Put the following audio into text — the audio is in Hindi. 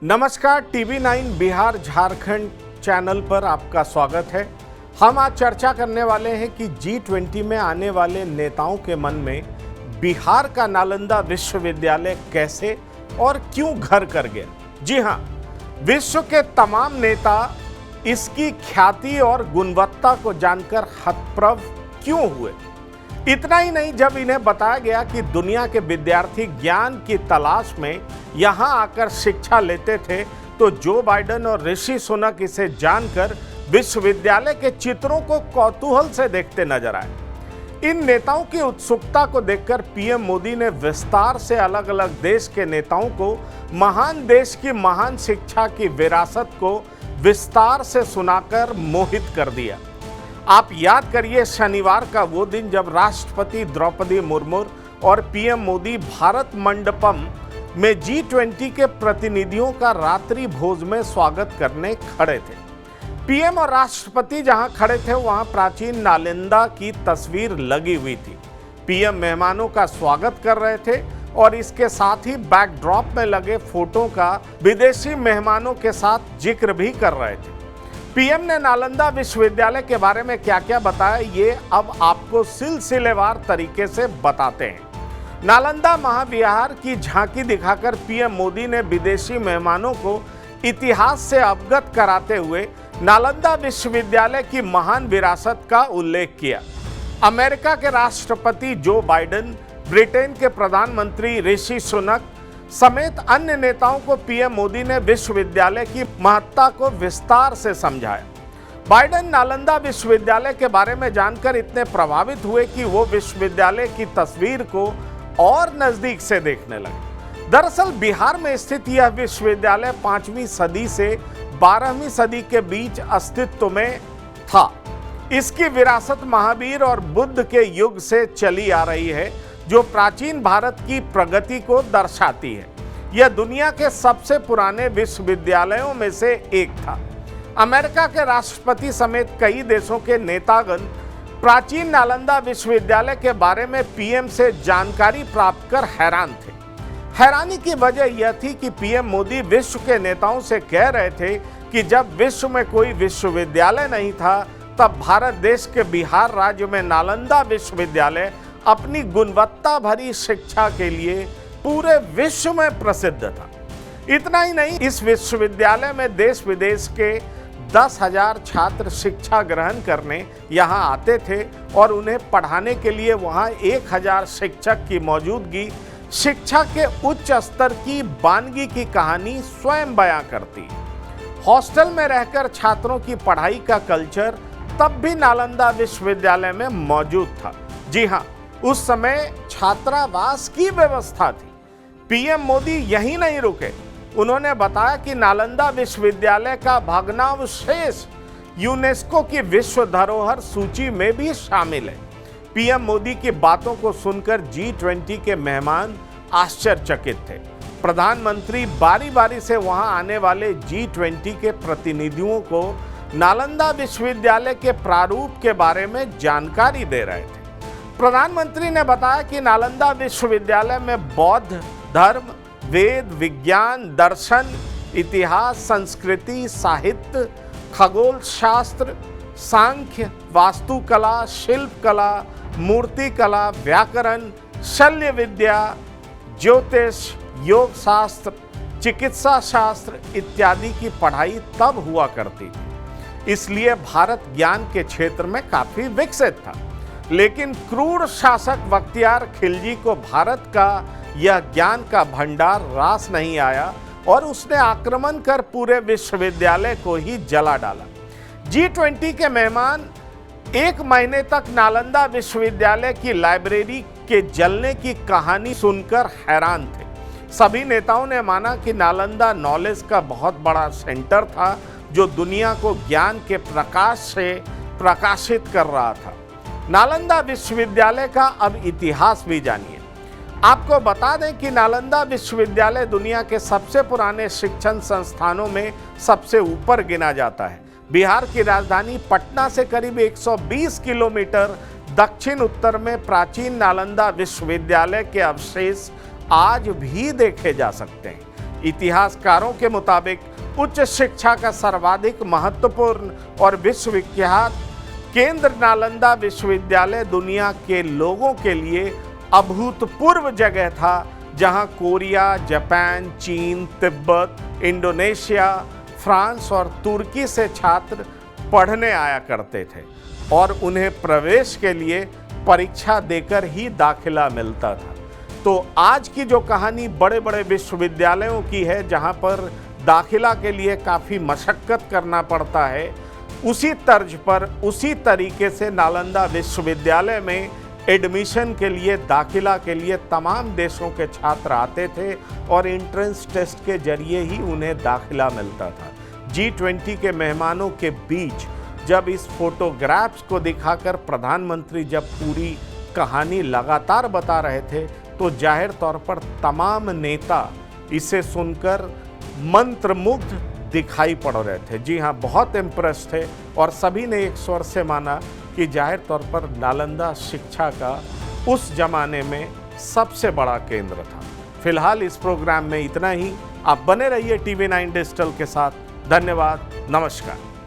नमस्कार, टीवी 9 बिहार झारखंड चैनल पर आपका स्वागत है। हम आज चर्चा करने वाले हैं कि G20 में आने वाले नेताओं के मन में बिहार का नालंदा विश्वविद्यालय कैसे और क्यों घर कर गया। जी हां, विश्व के तमाम नेता इसकी ख्याति और गुणवत्ता को जानकर हतप्रभ क्यों हुए। इतना ही नहीं, जब इन्हें बताया गया कि दुनिया के विद्यार्थी ज्ञान की तलाश में यहां आकर शिक्षा लेते थे, तो जो बाइडेन और ऋषि सुनक इसे जानकर विश्वविद्यालय के चित्रों को कौतूहल से देखते नजर आए। इन नेताओं की उत्सुकता को देखकर पीएम मोदी ने विस्तार से अलग अलग देश के नेताओं को महान देश की महान शिक्षा की विरासत को विस्तार से सुनाकर मोहित कर दिया। आप याद करिए, शनिवार का वो दिन जब राष्ट्रपति द्रौपदी मुर्मू और पीएम मोदी भारत मंडपम में G20 के प्रतिनिधियों का रात्रि भोज में स्वागत करने खड़े थे। पीएम और राष्ट्रपति जहां खड़े थे, वहां प्राचीन नालंदा की तस्वीर लगी हुई थी। पीएम मेहमानों का स्वागत कर रहे थे और इसके साथ ही बैकड्रॉप में लगे फोटो का विदेशी मेहमानों के साथ जिक्र भी कर रहे थे। पीएम ने नालंदा विश्वविद्यालय के बारे में क्या क्या बताया, ये अब आपको सिलसिलेवार तरीके से बताते हैं। नालंदा महाविहार की झांकी दिखाकर पीएम मोदी ने विदेशी मेहमानों को इतिहास से अवगत कराते हुए नालंदा विश्वविद्यालय की महान विरासत का उल्लेख किया। अमेरिका के राष्ट्रपति जो बाइडेन, ब्रिटेन के प्रधानमंत्री ऋषि सुनक समेत अन्य नेताओं को पीएम मोदी ने विश्वविद्यालय की महत्ता को विस्तार से समझाया। बाइडेन नालंदा विश्वविद्यालय के बारे में जानकर इतने प्रभावित हुए कि वो विश्वविद्यालय की तस्वीर को और नजदीक से देखने लगे। दरअसल बिहार में स्थित यह विश्वविद्यालय 5वीं सदी से 12वीं सदी के बीच अस्तित्व में था। इसकी विरासत महावीर और बुद्ध के युग से चली आ रही है, जो प्राचीन भारत की प्रगति को दर्शाती है। यह दुनिया के सबसे पुराने विश्वविद्यालयों में से एक था। अमेरिका के राष्ट्रपति समेत कई देशों के नेतागण प्राचीन नालंदा विश्वविद्यालय के बारे में पीएम से जानकारी प्राप्त कर हैरान थे। हैरानी की वजह यह थी कि पीएम मोदी विश्व के नेताओं से कह रहे थे कि जब विश्व में कोई विश्वविद्यालय नहीं था, तब भारत देश के बिहार राज्य में नालंदा विश्वविद्यालय अपनी गुणवत्ता भरी शिक्षा के लिए पूरे विश्व में प्रसिद्ध था। इतना ही नहीं, इस विश्वविद्यालय में देश विदेश के 10,000 छात्र शिक्षा ग्रहण करने यहाँ आते थे और उन्हें पढ़ाने के लिए वहाँ 1,000 शिक्षक की मौजूदगी शिक्षा के उच्च स्तर की वानगी की कहानी स्वयं बयां करती। हॉस्टल में रहकर छात्रों की पढ़ाई का कल्चर तब भी नालंदा विश्वविद्यालय में मौजूद था। जी हाँ, उस समय छात्रावास की व्यवस्था थी। पीएम मोदी यहीं नहीं रुके, उन्होंने बताया कि नालंदा विश्वविद्यालय का भग्नावशेष यूनेस्को की विश्व धरोहर सूची में भी शामिल है। पीएम मोदी की बातों को सुनकर G20 के मेहमान आश्चर्यचकित थे। प्रधानमंत्री बारी बारी से वहां आने वाले G20 के प्रतिनिधियों को नालंदा विश्वविद्यालय के प्रारूप के बारे में जानकारी दे रहे थे। प्रधानमंत्री ने बताया कि नालंदा विश्वविद्यालय में बौद्ध धर्म, वेद, विज्ञान, दर्शन, इतिहास, संस्कृति, साहित्य, खगोल शास्त्र, सांख्य, वास्तुकला, शिल्पकला, मूर्तिकला, व्याकरण, शल्य विद्या, ज्योतिष, योग शास्त्र, चिकित्सा शास्त्र इत्यादि की पढ़ाई तब हुआ करती थी। इसलिए भारत ज्ञान के क्षेत्र में काफी विकसित था। लेकिन क्रूर शासक बख्तियार खिलजी को भारत का यह ज्ञान का भंडार रास नहीं आया और उसने आक्रमण कर पूरे विश्वविद्यालय को ही जला डाला। G20 के मेहमान 1 महीने तक नालंदा विश्वविद्यालय की लाइब्रेरी के जलने की कहानी सुनकर हैरान थे। सभी नेताओं ने माना कि नालंदा नॉलेज का बहुत बड़ा सेंटर था, जो दुनिया को ज्ञान के प्रकाश से प्रकाशित कर रहा था। नालंदा विश्वविद्यालय का अब इतिहास भी जानिए। आपको बता दें कि नालंदा विश्वविद्यालय दुनिया के सबसे पुराने शिक्षण संस्थानों में सबसे ऊपर गिना जाता है। बिहार की राजधानी पटना से करीब 120 किलोमीटर दक्षिण उत्तर में प्राचीन नालंदा विश्वविद्यालय के अवशेष आज भी देखे जा सकते हैं। इतिहासकारों के मुताबिक उच्च शिक्षा का सर्वाधिक महत्वपूर्ण और विश्वविख्यात केंद्र नालंदा विश्वविद्यालय दुनिया के लोगों के लिए अभूतपूर्व जगह था, जहां कोरिया, जापान, चीन, तिब्बत, इंडोनेशिया, फ्रांस और तुर्की से छात्र पढ़ने आया करते थे और उन्हें प्रवेश के लिए परीक्षा देकर ही दाखिला मिलता था। तो आज की जो कहानी बड़े बड़े विश्वविद्यालयों की है, जहां पर दाखिला के लिए काफ़ी मशक्क़त करना पड़ता है, उसी तर्ज पर उसी तरीके से नालंदा विश्वविद्यालय में एडमिशन के लिए, दाखिला के लिए तमाम देशों के छात्र आते थे और एंट्रेंस टेस्ट के जरिए ही उन्हें दाखिला मिलता था। G20 के मेहमानों के बीच जब इस फोटोग्राफ्स को दिखाकर प्रधानमंत्री जब पूरी कहानी लगातार बता रहे थे, तो जाहिर तौर पर तमाम नेता इसे सुनकर मंत्रमुग्ध दिखाई पड़ रहे थे। जी हाँ, बहुत इम्प्रेस थे और सभी ने एक स्वर से माना कि जाहिर तौर पर नालंदा शिक्षा का उस जमाने में सबसे बड़ा केंद्र था। फिलहाल इस प्रोग्राम में इतना ही। आप बने रहिए TV9 डिजिटल के साथ। धन्यवाद, नमस्कार।